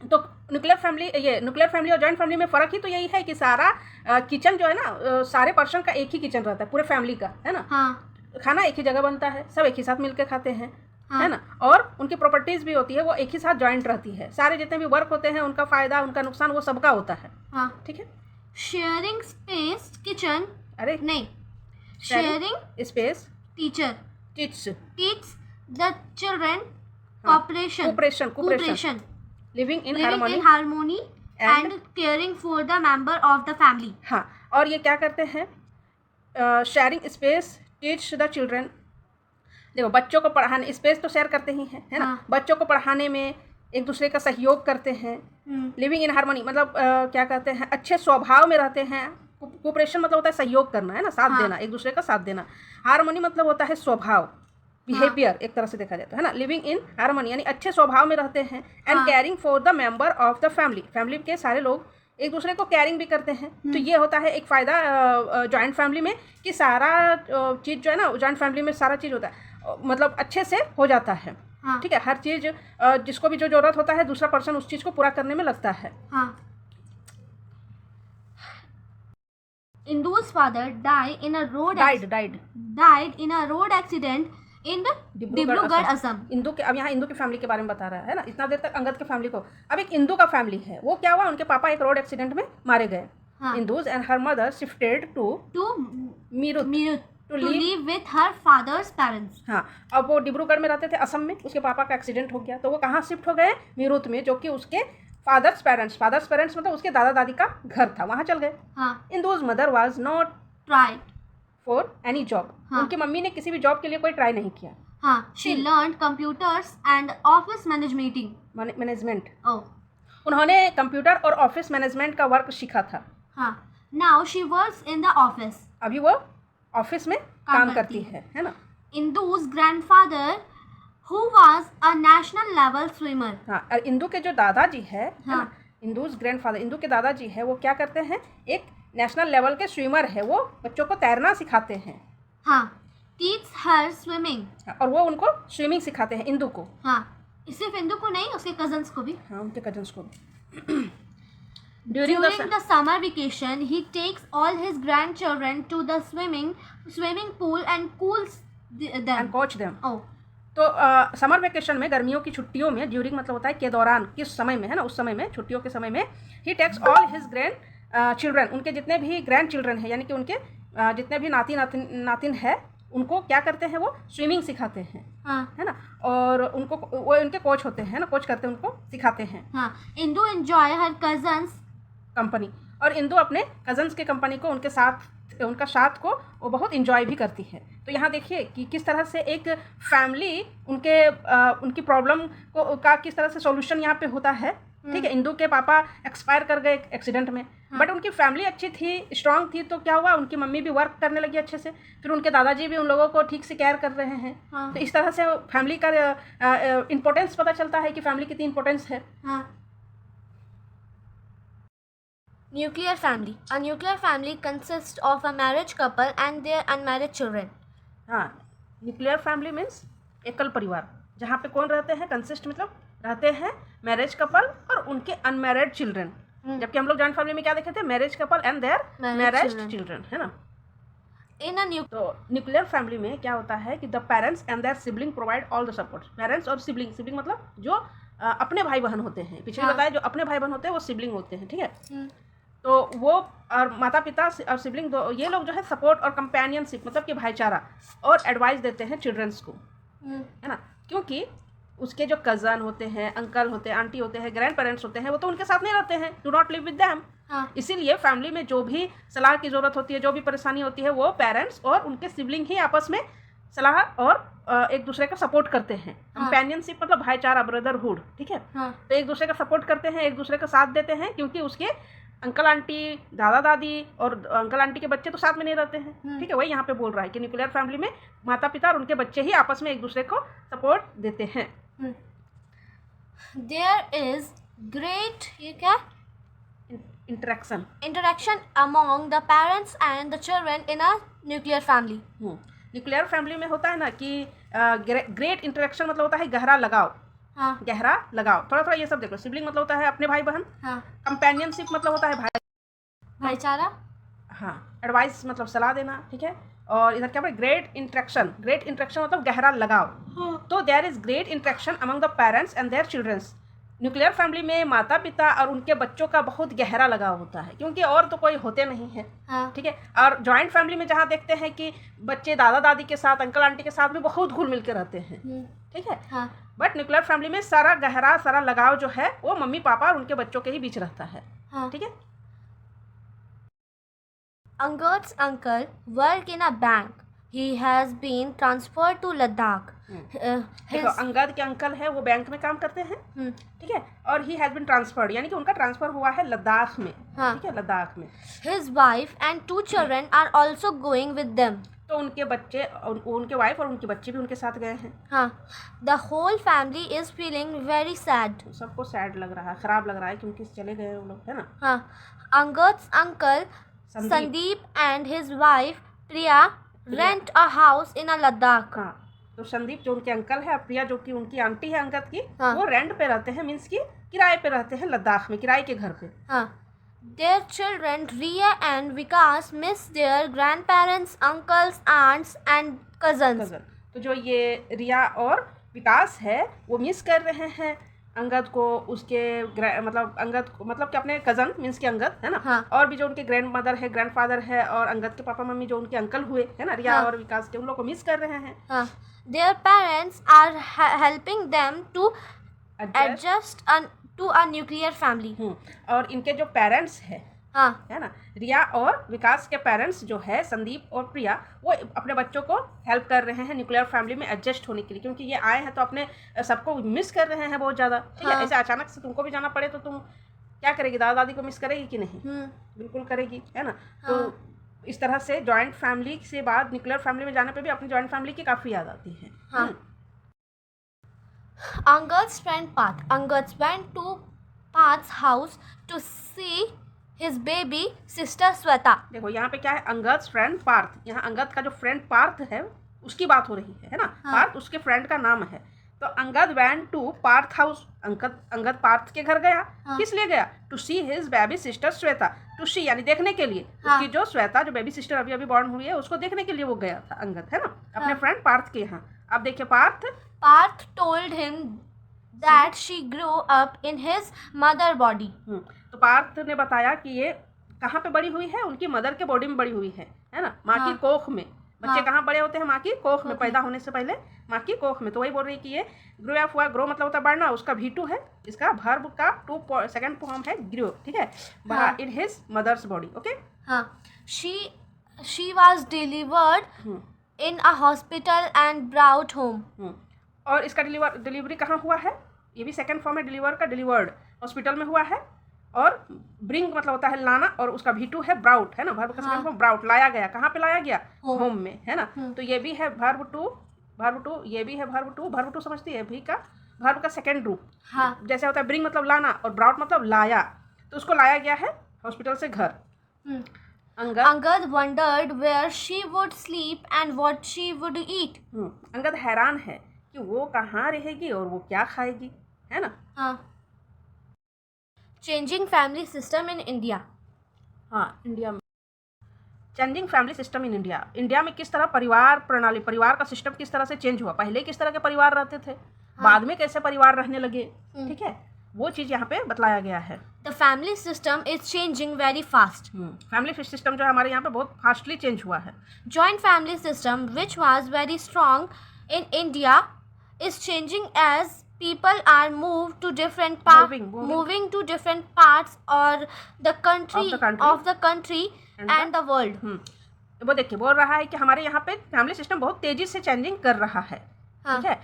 तो न्यूक्लियर फैमिली और जॉइंट फैमिली में फ़र्क ही तो यही है कि सारा किचन जो है ना, सारे पर्सन का एक ही किचन रहता है पूरे फैमिली का, है ना। हाँ। खाना एक ही जगह बनता है, सब एक ही साथ मिलकर खाते हैं, है ना। और उनकी प्रॉपर्टीज़ भी होती है, वो एक ही साथ जॉइंट रहती है। सारे जितने भी वर्क होते हैं, उनका फ़ायदा उनका नुकसान वो सबका होता है। हाँ ठीक है। शेयरिंग स्पेस किचन, अरे नहीं, sharing space teacher teach the children cooperation, living in harmony and caring for the member of the family। हाँ, और ये क्या करते हैं, sharing space teach the children. देखो बच्चों को पढ़ाने, स्पेस तो शेयर करते ही हैं, है ना। बच्चों को पढ़ाने में एक दूसरे का सहयोग करते हैं। लिविंग इन हार्मनी मतलब क्या कहते हैं, अच्छे स्वभाव में रहते हैं। कोऑपरेशन मतलब होता है सहयोग करना, है ना, साथ देना, एक दूसरे का साथ देना। हार्मनी मतलब होता है स्वभाव, बिहेवियर, एक तरह से देखा जाता है ना। लिविंग इन हार्मनी यानी अच्छे स्वभाव में रहते हैं। And caring for the member of the family के सारे लोग एक दूसरे को केयरिंग भी करते हैं। तो ये होता है एक फ़ायदा जॉइंट फैमिली में कि सारा चीज़ जो है ना, जॉइंट फैमिली में सारा चीज़ होता है, मतलब अच्छे से हो जाता है। ठीक है, हर चीज़ जिसको भी जो ज़रूरत होता है दूसरा पर्सन उस चीज़ को पूरा करने में लगता है। Indu's father died in a road accident in Dibrugarh Assam. Indu के, अब यहाँ इंदू की फैमिली के बारे में बता रहा है ना, इतना देर तक अंगद की फैमिली को। अब एक इंदू का फैमिली है, वो क्या हुआ, उनके पापा एक रोड एक्सीडेंट में मारे गए। Indu's and her mother shifted to Meerut to live with her father's parents। हाँ, अब वो डिब्रूगढ़ में रहते थे असम में, उसके पापा का एक्सीडेंट हो गया तो वो कहाँ शिफ्ट हो गए, मीरठ में, जो कि उसके फादर्स पेरेंट्स मतलब उसके दादा दादी का घर था, वहाँ चल गए। Indu's mother was not tried for any job. उनकी मम्मी ने किसी भी जॉब के लिए कोई ट्राई नहीं किया। She learned computers and office management. उन्होंने कंप्यूटर और ऑफिस मैनेजमेंट का वर्क सीखा था। Now she works in the office. अभी वो ऑफिस में काम करती है ना। इंदूज grandfather who was a national level swimmer। हाँ, और इंदू के जो दादाजी है ना, इंदूज ग्रैंडफादर, इंदू के दादाजी है, वो क्या करते हैं, एक नेशनल लेवल के स्विमर है। वो बच्चों को तैरना सिखाते हैं। teach her swimming। और वो उनको स्विमिंग सिखाते हैं इंदू को। सिर्फ इंदू को नहीं, उसके कजन्स को भी। उनके कजन्स को भी। During the summer vacation, he takes all his grandchildren to the swimming pool and cools them and coach them। तो समर वेकेशन में, गर्मियों की छुट्टियों में, ड्यूरिंग मतलब होता है के दौरान, किस समय में, है ना, उस समय में, छुट्टियों के समय में, he takes all his grandchildren, उनके जितने भी ग्रैंड चिल्ड्रन हैं, यानी कि उनके जितने भी नातिन है, उनको क्या करते हैं, वो स्विमिंग सिखाते हैं। है ना, और उनको वो उनके कोच होते हैं ना, कोच करते हैं, उनको सिखाते हैं। इंदू एंजॉय हर कजन्स कंपनी, और इंदु अपने कजन्स के कंपनी को उनका साथ को वो बहुत इंजॉय भी करती है। तो यहाँ देखिए कि किस तरह से एक फैमिली उनकी प्रॉब्लम का किस तरह से सॉल्यूशन यहाँ पे होता है। ठीक है, इंदु के पापा एक्सपायर कर गए एक्सीडेंट में, बट उनकी फैमिली अच्छी थी, स्ट्रांग थी, तो क्या हुआ, उनकी मम्मी भी वर्क करने लगी अच्छे से, फिर उनके दादाजी भी उन लोगों को ठीक से केयर कर रहे हैं। तो इस तरह से फैमिली का इम्पोर्टेंस पता चलता है कि फैमिली कितनी इम्पोर्टेंस है। Nuclear family. A nuclear family consists of a married couple and their unmarried children. हाँ, न्यूक्लियर फैमिली मीन्स एकल परिवार, जहाँ पे कौन रहते हैं, कंसिस्ट मतलब रहते हैं मैरिज कपल और उनके अनमैरिड चिल्ड्रन। जबकि हम लोग जॉइंट फैमिली में क्या देखे थे, marriage couple and there marriage children, है ना। तो न्यूक्लियर फैमिली में क्या होता है कि the parents and their sibling provide all the support. Parents और सिबलिंग मतलब जो अपने भाई बहन होते हैं, पिछले बताया जो अपने भाई बहन होते हैं वो सिबलिंग होते हैं। ठीक है, तो वो और माता पिता और सिबलिंग दो ये लोग जो है सपोर्ट और कंपेनियनशिप मतलब कि भाईचारा और एडवाइस देते हैं चिल्ड्रंस को, है ना। क्योंकि उसके जो कज़न होते हैं, अंकल होते हैं, आंटी होते हैं, ग्रैंड पेरेंट्स होते हैं, वो तो उनके साथ नहीं रहते हैं, do not live with them. इसीलिए फैमिली में जो भी सलाह की ज़रूरत होती है, जो भी परेशानी होती है, वो पेरेंट्स और उनके सिबलिंग ही आपस में सलाह और एक दूसरे का सपोर्ट करते हैं। कंपेनियनशिप मतलब भाईचारा, ब्रदरहुड। ठीक है, तो एक दूसरे का सपोर्ट करते हैं, एक दूसरे का साथ देते हैं, क्योंकि उसके अंकल आंटी, दादा दादी और अंकल आंटी के बच्चे तो साथ में नहीं रहते हैं। ठीक है, वही यहाँ पे बोल रहा है कि न्यूक्लियर फैमिली में माता पिता और उनके बच्चे ही आपस में एक दूसरे को सपोर्ट देते हैं। There is great interaction among the parents and the children in a nuclear family. Nuclear family में होता है ना कि ग्रेट इंटरेक्शन मतलब होता है गहरा लगाव। गहरा लगाव, थोड़ा ये सब देखो। सिबलिंग मतलब होता है अपने भाई बहन। कंपेनियनशिप मतलब होता है भाईचारा। एडवाइस मतलब सलाह देना। ठीक है, और इधर क्या बोले, ग्रेट इंटरेक्शन मतलब गहरा लगाव। तो there is great interaction among the parents and their childrens. Nuclear family में माता पिता और उनके बच्चों का बहुत गहरा लगाव होता है, क्योंकि और तो कोई होते नहीं है। ठीक है, और जॉइंट फैमिली में जहाँ देखते हैं कि बच्चे दादा दादी के साथ, अंकल आंटी के साथ भी बहुत घुल मिल के रहते हैं। ठीक है, बट न्यूक्लियर फैमिली में सारा लगाव जो है वो मम्मी पापा और उनके बच्चों के ही बीच रहता है। ठीक है, Angud's uncle work in a bank. He has been transferred to Ladakh. देखो, अंगद के अंकल है वो बैंक में काम करते हैं। ठीक है, और ही हैज बीन ट्रांसफर्ड यानी कि उनका ट्रांसफर हुआ है लद्दाख में। ठीक है, लद्दाख में। His wife and 2 children are also going with them. तो उनके बच्चे, उनके वाइफ और उनके बच्चे भी उनके साथ गए हैं। The whole family is feeling very sad. सबको सैड लग रहा है, खराब लग रहा है, क्योंकि चले गए वो लोग, है ना। Angud's uncle Sandeep and his wife Priya rent a house in a Ladakh. तो संदीप जो उनके अंकल है, प्रिया जो कि उनकी आंटी है अंगद की, वो रेंट पे रहते हैं, मीन्स कि किराए पे रहते हैं लद्दाख में, किराए के घर पे। Their children Riya and Vikas miss their grandparents, uncles, aunts and cousins. तो जो ये रिया और विकास है वो मिस कर रहे हैं अंगद को, उसके अंगद को मतलब कि अपने कज़न मीन्स के अंगद, है ना। और भी जो उनके ग्रैंड मदर है, ग्रैंड फादर है, और अंगद के पापा मम्मी जो उनके अंकल हुए, है ना, रिया और विकास के, उन लोग को मिस कर रहे हैं। Their parents are helping them to adjust to a nuclear family. और इनके जो पेरेंट्स है ना, रिया और विकास के पेरेंट्स जो है संदीप और प्रिया, वो अपने बच्चों को हेल्प कर रहे हैं न्यूक्लियर फैमिली में एडजस्ट होने के लिए, क्योंकि ये आए हैं तो अपने सबको मिस कर रहे हैं बहुत ज़्यादा। ठीक है, ऐसे अचानक से तुमको भी जाना पड़े तो तुम क्या करेगी, दादा दादी को मिस करेगी कि नहीं? बिल्कुल करेगी, है ना। तो इस तरह से जॉइंट फैमिली से बाद न्यूक्लियर फैमिली में जाने पे भी अपनी जॉइंट फैमिली की काफ़ी याद आती है। Angud's friend Parth. Angud went to Parth's house to see his baby sister Sweta. देखो यहाँ पे क्या है, अंगद फ्रेंड पार्थ। यहाँ अंगद का जो फ्रेंड पार्थ है उसकी बात हो रही है ना। पार्थ उसके फ्रेंड का नाम है। तो Angad went to Parth house, Angad Parth के घर गया। किस लिए गया? To see his baby sister Shweta. To see यानी देखने के लिए, उसकी जो श्वेता जो बेबी सिस्टर अभी अभी बॉर्न हुई है उसको देखने के लिए वो गया था अंगद, है ना, अपने फ्रेंड पार्थ के यहाँ। अब देखिए Parth told him that she grew up in his mother body. तो पार्थ ने बताया कि ये कहाँ पे बड़ी हुई है, उनकी मदर के बॉडी में बड़ी हुई है ना, माँ की कोख में, बच्चे कहाँ बड़े होते हैं? माँ की कोख में, पैदा होने से पहले माँ की कोख में। तो वही बोल रही है कि ये ग्रो अप हुआ, ग्रो मतलब होता है बढ़ना, उसका V2 है, इसका वर्ब का सेकंड फॉर्म है ग्रो, ठीक है, in his mother's body. Okay, हाँ, she was delivered in a hospital and brought home। और इसका डिलीवरी कहाँ हुआ है? ये भी सेकंड फॉर्म है डिलीवर का, डिलीवर्ड हॉस्पिटल में हुआ है। और ब्रिंग मतलब होता है लाना, और उसका V2 है ब्राउट, है ना, वर्ब का सेकंड फॉर्म ब्राउट, लाया गया। कहाँ पे लाया गया? होम में, है ना। तो ये भी है वर्ब टू, ये भी है वर्ब टू समझती है? भी का वर्ब का सेकंड रूप, हाँ, जैसे होता है ब्रिंग मतलब लाना और ब्राउट मतलब लाया, तो उसको लाया गया है हॉस्पिटल से घर। Angad wondered where she would sleep and what she would eat। Angad हैरान है कि वो कहाँ रहेगी और वो क्या खाएगी, है ना। हाँ, changing family system in India. हाँ, इंडिया में changing family system in India. India में किस तरह परिवार प्रणाली, परिवार का सिस्टम किस तरह से चेंज हुआ। पहले किस तरह के परिवार रहते थे, बाद में कैसे परिवार रहने लगे, ठीक है, वो चीज़ यहाँ पे बतलाया गया है। The family system is changing very fast. Family system जो है हमारे यहाँ पे बहुत फास्टली चेंज हुआ है। Joint family system which was very strong in India is changing as people are moving to different parts or the country and the world। वो देखिए बोल रहा है कि हमारे यहाँ पे फैमिली सिस्टम बहुत तेजी से चेंजिंग कर रहा है, ठीक है।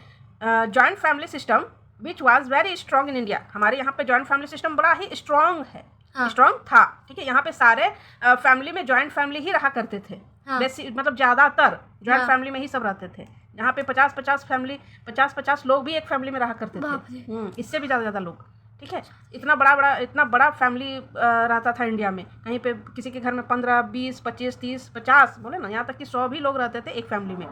Joint family system which was very strong in India, हमारे यहाँ पे जॉइंट फैमिली सिस्टम बड़ा ही स्ट्रॉन्ग है, स्ट्रॉन्ग था, ठीक है। यहाँ पे सारे फैमिली में जॉइंट फैमिली ही रहा करते थे, मतलब ज़्यादातर जॉइंट फैमिली में ही सब रहते थे। यहाँ पे 50-50 लोग भी एक फैमिली में रहा करते थे, इससे भी ज़्यादा लोग, ठीक है। इतना बड़ा फैमिली रहता था इंडिया में। कहीं पे किसी के घर में 15, 20, 25, 30, 50 बोले ना, यहाँ तक कि 100 भी लोग रहते थे एक फैमिली में,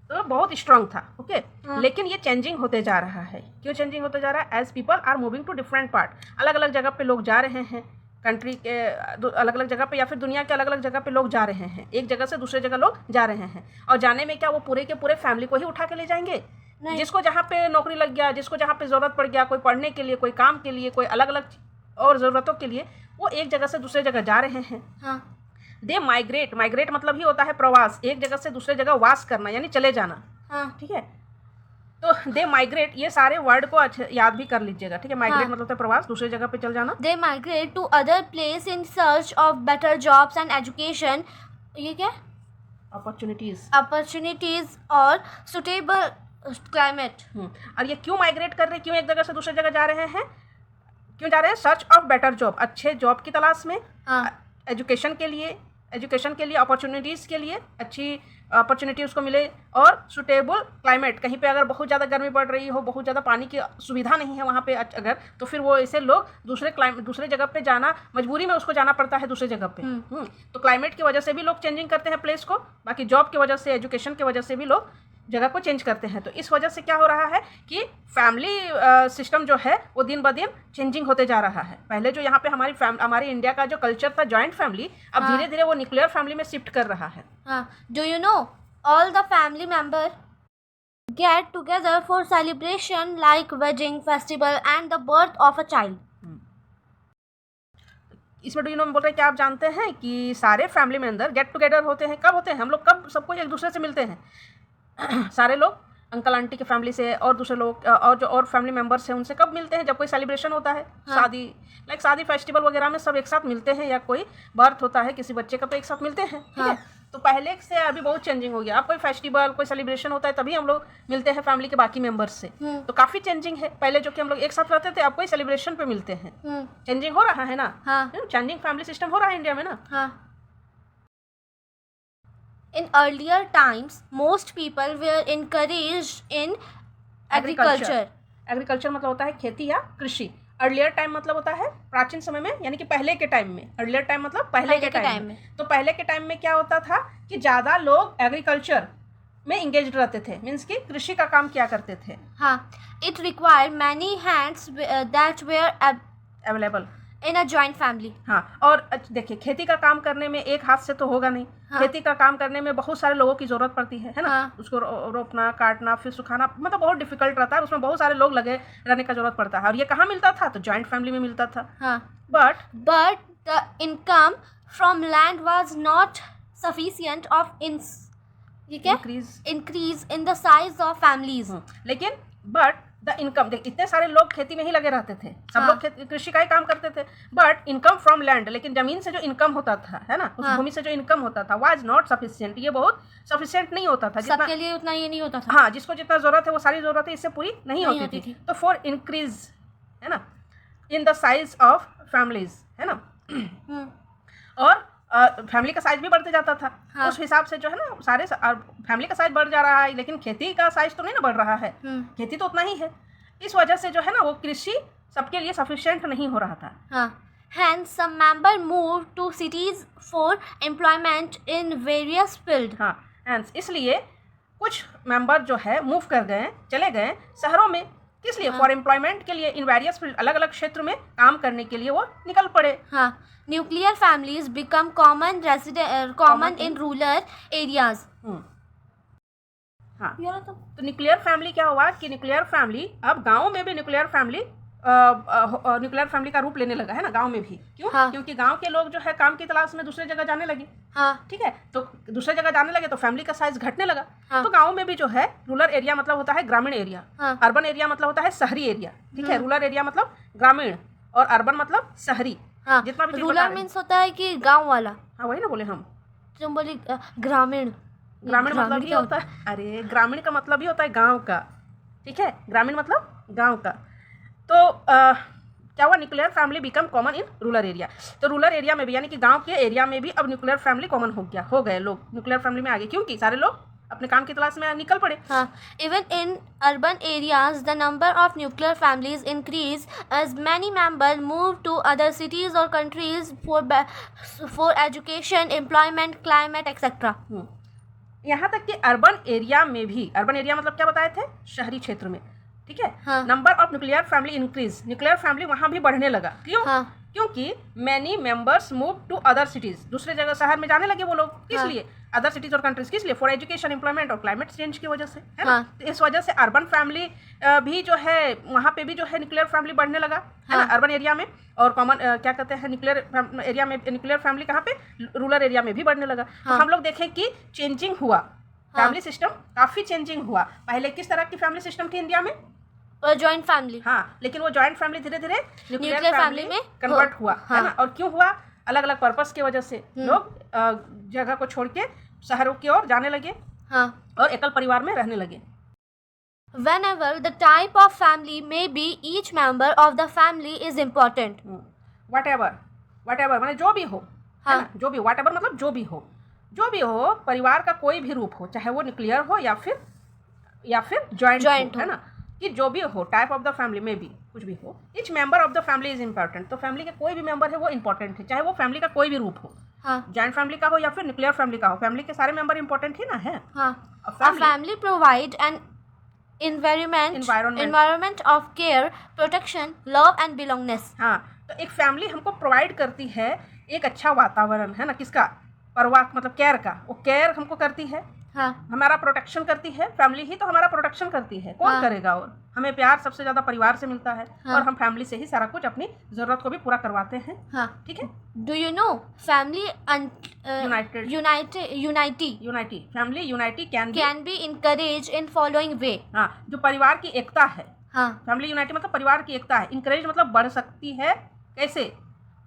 तो बहुत स्ट्रांग था, ओके। लेकिन ये चेंजिंग होते जा रहा है। क्यों चेंजिंग होते जा रहा है? As people are moving to different part, अलग अलग जगह पे लोग जा रहे हैं, कंट्री के अलग अलग जगह पे या फिर दुनिया के अलग अलग जगह पे लोग जा रहे हैं, एक जगह से दूसरे जगह लोग जा रहे हैं। और जाने में क्या वो पूरे के पूरे फैमिली को ही उठा के ले जाएंगे? जिसको जहाँ पे नौकरी लग गया, जिसको जहाँ पे ज़रूरत पड़ गया, कोई पढ़ने के लिए, कोई काम के लिए, कोई अलग अलग और ज़रूरतों के लिए, वो एक जगह से दूसरे जगह जा रहे हैं। दे माइग्रेट, माइग्रेट मतलब ही होता है प्रवास, एक जगह से दूसरे जगह वास करना यानी चले जाना, ठीक है। तो दे माइग्रेट, ये सारे वर्ड को याद भी कर लीजिएगा, ठीक है। माइग्रेट मतलब है प्रवास, दूसरे जगह पे चल जाना। They migrate to other place in search of better jobs and education, ये क्या? अपॉर्चुनिटीज और सुटेबल क्लाइमेट। और ये क्यों माइग्रेट कर रहे हैं, क्यों एक जगह से दूसरे जगह जा रहे हैं, क्यों जा रहे हैं? सर्च ऑफ बेटर जॉब, अच्छे जॉब की तलाश में, एजुकेशन के लिए, अपॉर्चुनिटीज़ के लिए, अच्छी अपॉर्चुनिटी उसको मिले, और सुटेबल क्लाइमेट, कहीं पे अगर बहुत ज़्यादा गर्मी पड़ रही हो, बहुत ज़्यादा पानी की सुविधा नहीं है वहाँ पे अगर, तो फिर वो ऐसे लोग दूसरे जगह पे जाना, मजबूरी में उसको जाना पड़ता है दूसरे जगह पे। तो क्लाइमेट की वजह से भी लोग चेंजिंग करते हैं प्लेस को, बाकी जॉब की वजह से, एजुकेशन की वजह से भी लोग जगह को चेंज करते हैं। तो इस वजह से क्या हो रहा है कि फैमिली सिस्टम जो है वो दिन ब दिन चेंजिंग होते जा रहा है। पहले जो यहाँ पे हमारी इंडिया का जो कल्चर था जॉइंट फैमिली, अब धीरे धीरे वो न्यूक्लियर फैमिली में शिफ्ट कर रहा है। Do you know all the family member get together for celebration like wedding, festival and the birth of a child. इसमें डू यू नो बोल रहे हैं, क्या आप जानते हैं कि सारे फैमिली मेंबर गेट टुगेदर होते हैं? कब होते हैं? हम लोग कब सबको एक दूसरे से मिलते हैं? सारे लोग अंकल आंटी की फैमिली से और दूसरे लोग और जो और फैमिली मेंबर्स हैं उनसे कब मिलते हैं? जब कोई सेलिब्रेशन होता है, शादी फेस्टिवल वगैरह में सब एक साथ मिलते हैं, या कोई बर्थ होता है किसी बच्चे का तो एक साथ मिलते हैं, ठीक है। तो पहले से अभी बहुत चेंजिंग हो गया। अब कोई फेस्टिवल, कोई सेलिब्रेशन होता है तभी हम लोग मिलते हैं फैमिली के बाकी मेंबर्स से, तो काफ़ी चेंजिंग है। पहले जो कि हम लोग एक साथ रहते थे, अब कोई सेलिब्रेशन पे मिलते हैं, चेंजिंग हो रहा है ना, चेंजिंग फैमिली सिस्टम हो रहा है इंडिया में ना। In earlier times, most people were encouraged in agriculture. Agriculture मतलब होता है खेती या कृषि। अर्लियर टाइम मतलब होता है प्राचीन समय में, यानी कि पहले के टाइम में। अर्लियर टाइम मतलब पहले के टाइम में। तो पहले के टाइम में क्या होता था कि ज़्यादा लोग एग्रीकल्चर में इंगेज रहते थे, मीन्स कि कृषि का काम किया करते थे। It required many hands that were available in a joint family. और देखिए खेती का काम करने में एक हाथ से तो होगा नहीं, खेती का काम करने में बहुत सारे लोगों की जरूरत पड़ती है ना। उसको रोपना, काटना, फिर सुखाना, मतलब बहुत डिफिकल्ट रहता है, उसमें बहुत सारे लोग लगे रहने का जरूरत पड़ता है। और ये कहाँ मिलता था? तो जॉइंट फैमिली में मिलता था। But the income from land was not sufficient of ये क्या increase in the size of families. लेकिन बट द इनकम, देख इतने सारे लोग खेती में ही लगे रहते थे, सब लोग कृषि का ही काम करते थे, बट इनकम फ्रॉम लैंड, लेकिन जमीन से जो इनकम होता था, है ना, उस भूमि से जो इनकम होता था, वाज नॉट सफिशिएंट, ये बहुत सफिशिएंट नहीं होता था, सबके लिए उतना ये नहीं होता था। हाँ, जिसको जितना जरूरत है वो सारी जरूरत है इससे पूरी नहीं होती थी। तो फॉर इंक्रीज, है ना, in the size of families, है ना, और फैमिली का साइज भी बढ़ते जाता था। हाँ। उस हिसाब से जो है ना सारे फैमिली का साइज बढ़ जा रहा है, लेकिन खेती का साइज तो नहीं ना बढ़ रहा है, खेती तो उतना ही है। इस वजह से जो है ना वो कृषि सबके लिए सफिशिएंट नहीं हो रहा था। हाँ। Hence some member moved to cities for employment in various field. हाँ, hence इसलिए कुछ मेंबर जो है मूव कर गए, चले गए शहरों में, किस लिए? फॉर एम्प्लॉयमेंट के लिए, इन वेरियस फील्ड, अलग अलग क्षेत्र में काम करने के लिए वो निकल पड़े। हाँ, nuclear families become common in rural areas. हाँ, तो न्यूक्लियर फैमिली क्या हुआ कि न्यूक्लियर फैमिली अब गाँव में भी न्यूक्लियर फैमिली का रूप लेने लगा, है ना, गांव में भी। क्यों? हाँ। क्योंकि गांव के लोग जो है काम की तलाश में दूसरे जगह जाने लगे। हाँ। ठीक है, तो दूसरे जगह जाने लगे तो फैमिली का साइज घटने लगा। हाँ। तो गांव में भी जो है, रूरल एरिया मतलब होता है ग्रामीण एरिया। हाँ। अर्बन एरिया मतलब होता है शहरी एरिया। ठीक है, रूरल एरिया मतलब ग्रामीण और अर्बन मतलब शहरी। हाँ। जितना भी रूरल मीन्स होता है कि गाँव वाला। हाँ, वही ना बोले हम, तुम बोले ग्रामीण। ग्रामीण मतलब ये होता है, अरे ग्रामीण का मतलब ही होता है गाँव का। ठीक है, ग्रामीण मतलब गाँव का। तो क्या हुआ, nuclear family become common in rural area. तो रूरल एरिया में भी, यानी कि गांव के एरिया में भी अब न्यूक्लियर फैमिली कॉमन हो गए लोग न्यूक्लियर फैमिली में आ गए, क्योंकि सारे लोग अपने काम की तलाश में निकल पड़े। हाँ, even in urban areas the number of nuclear families increase as many member move to other cities और countries for education, employment, climate etcetera. यहाँ तक कि अर्बन एरिया में भी, अर्बन एरिया मतलब क्या बताए थे, शहरी क्षेत्र में। ठीक है, number of nuclear family increase, nuclear family वहां भी बढ़ने लगा। क्यों? हाँ। क्योंकि many members move to other cities, दूसरे जगह शहर में जाने लगे वो लोग। किस लिए? अदर सिटीज और कंट्रीज, किस लिए? फॉर एजुकेशन, एम्प्लॉयमेंट और क्लाइमेट चेंज की वजह से, है ना। तो इस वजह से अर्बन फैमिली भी जो है वहाँ पे भी जो है न्यूक्लियर फैमिली बढ़ने लगा, है ना, अर्बन एरिया में। और कॉमन क्या कहते हैं, न्यूक्लियर एरिया में, न्यूक्लियर फैमिली कहाँ पे, रूरल एरिया में भी बढ़ने लगा। तो हम लोग देखें कि चेंजिंग हुआ, फैमिली सिस्टम काफी चेंजिंग हुआ। पहले किस तरह की फैमिली सिस्टम थी इंडिया में? Joint family. हाँ, लेकिन वो जॉइंट फैमिली धीरे धीरे न्यूक्लियर फैमिली में कन्वर्ट हुआ। हाँ। है ना। और क्यों हुआ? अलग अलग पर्पस की वजह से लोग जगह को छोड़ के शहरों की ओर जाने लगे। हाँ। और एकल परिवार में रहने लगे। Whenever the type of family may be, each member of the family is important. whatever माने जो भी हो। हाँ। है ना, जो भी, whatever मतलब जो भी हो, परिवार का कोई भी रूप हो, चाहे वो न्यूक्लियर हो या फिर जॉइंट हो, है ना, कि जो भी हो, टाइप ऑफ द फैमिली में भी कुछ भी हो, etch member of the family is important. तो फैमिली के कोई भी मेंबर है वो इंपॉर्टेंट है, चाहे वो फैमिली का कोई भी रूप हो। हाँ। जॉइंट फैमिली का हो या फिर न्यूक्लियर फैमिली का हो, फैमिली के सारे मेंबर इंपॉर्टेंट ही ना है। हाँ। Family provide an environment of care, protection, love and belongingness. हाँ, तो एक फैमिली हमको प्रोवाइड करती है एक अच्छा वातावरण, है ना, किसका? परवाह मतलब केयर का, वो केयर हमको करती है। हाँ। हमारा प्रोटेक्शन करती है, फैमिली ही तो हमारा प्रोटेक्शन करती है, कौन करेगा? और हमें प्यार सबसे ज्यादा परिवार से मिलता है। हाँ। और हम फैमिली से ही सारा कुछ अपनी जरूरत को भी पूरा करवाते हैं। हाँ। ठीक है। Do you know family family unity can be encourage in following वे। हाँ, जो परिवार की एकता है। हाँ। फैमिली यूनाइटी मतलब परिवार की एकता है। इनकरेज मतलब बढ़ सकती है, कैसे?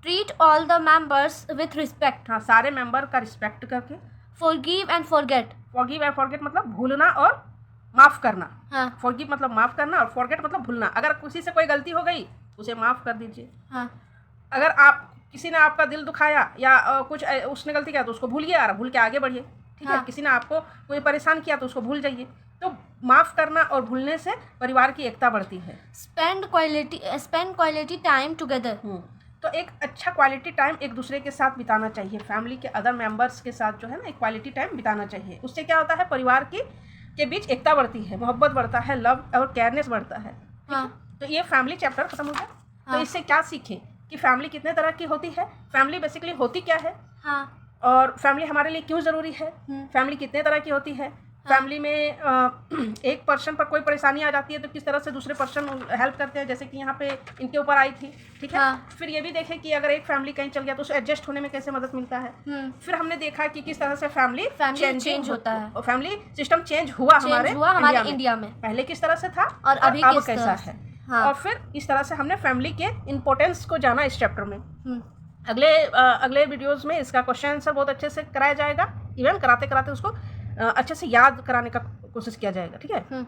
Treat all the members with respect. हाँ, सारे मेंबर का रिस्पेक्ट करके। फॉरगिव एंड फॉरगेट मतलब भूलना और माफ करना। हाँ। फॉरगिव मतलब माफ करना और फॉरगेट मतलब भूलना। अगर किसी से कोई गलती हो गई उसे माफ कर दीजिए। हाँ। अगर किसी ने आपका दिल दुखाया या कुछ उसने गलती किया तो उसको भूलिए और भूल के आगे बढ़िए। ठीक है। किसी ने आपको कोई परेशान किया तो उसको भूल जाइए। तो माफ करना और भूलने से परिवार की एकता बढ़ती है। Spend quality time together. तो एक अच्छा क्वालिटी टाइम एक दूसरे के साथ बिताना चाहिए। फैमिली के अदर मेंबर्स के साथ जो है ना एक क्वालिटी टाइम बिताना चाहिए। उससे क्या होता है, परिवार के बीच एकता बढ़ती है, मोहब्बत बढ़ता है, लव और केयरनेस बढ़ता है। हाँ। तो ये फैमिली चैप्टर खत्म हो गया। हाँ। तो इससे क्या सीखें कि फैमिली कितने तरह की होती है, फैमिली बेसिकली होती क्या है। हाँ। और फैमिली हमारे लिए क्यों ज़रूरी है, फैमिली कितने तरह की होती है, फैमिली में एक पर्सन पर कोई परेशानी आ जाती है तो किस तरह से दूसरे पर्सन हेल्प करते हैं, जैसे कि यहाँ पे इनके ऊपर आई थी, ठीक है। फिर ये भी देखें कि अगर एक फैमिली कहीं चल गया तो उसे एडजस्ट होने में कैसे मदद मिलता है। फिर हमने देखा कि किस तरह से फैमिली चेंज होता है, फैमिली सिस्टम चेंज हुआ हमारे इंडिया में। पहले किस तरह से था और अभी कैसा है। और फिर इस तरह से हमने फैमिली के इम्पोर्टेंस को जाना इस चैप्टर में। अगले वीडियोस में इसका क्वेश्चन आंसर बहुत अच्छे से कराया जाएगा, इवन कराते कराते उसको अच्छे से याद कराने का कोशिश किया जाएगा, ठीक है।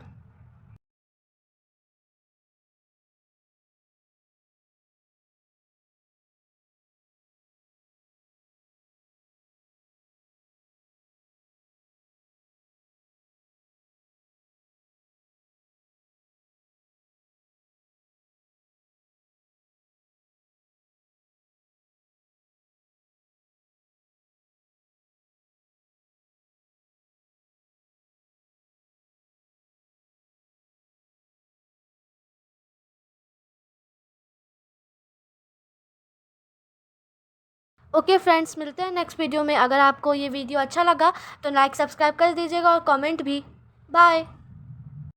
ओके फ्रेंड्स, मिलते हैं नेक्स्ट वीडियो में। अगर आपको ये वीडियो अच्छा लगा तो लाइक सब्सक्राइब कर दीजिएगा और कमेंट भी। बाय।